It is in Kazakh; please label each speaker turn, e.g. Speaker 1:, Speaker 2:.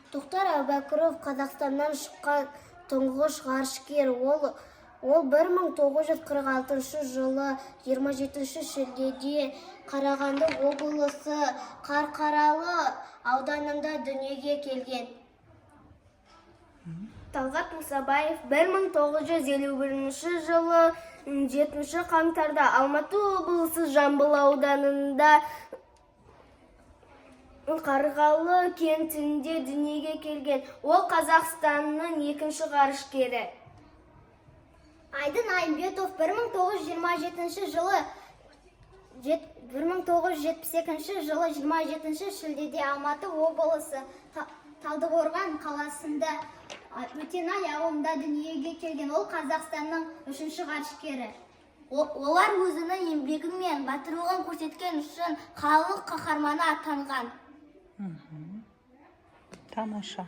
Speaker 1: Тоқтар Әубәкіров Қазақстаннан шыққан тұңғыш ғарышкер. Ол 1946 жылы 27 шілдеде Қарағанды облысы Қарқаралы ауданында дүниеге келген. Талғат Мұсабаев 1951 жылы 7 қаңтарда Алматы облысы Жамбыл ауданында Қарғалы кентінде дүниеге келген. Ол Қазақстанның екінші ғарышкері. Айдын Айымбетов 1978 жылы 27 шілдеде Алматы облысы Талдықорған қаласында Өтенай ауылында дүниеге келген. Ол Қазақстанның үшінші ғарышкері. Олар өзінің еңбегі мен батырлығын көрсеткен үшін халық қаһарманы атанған.
Speaker 2: Тамаша.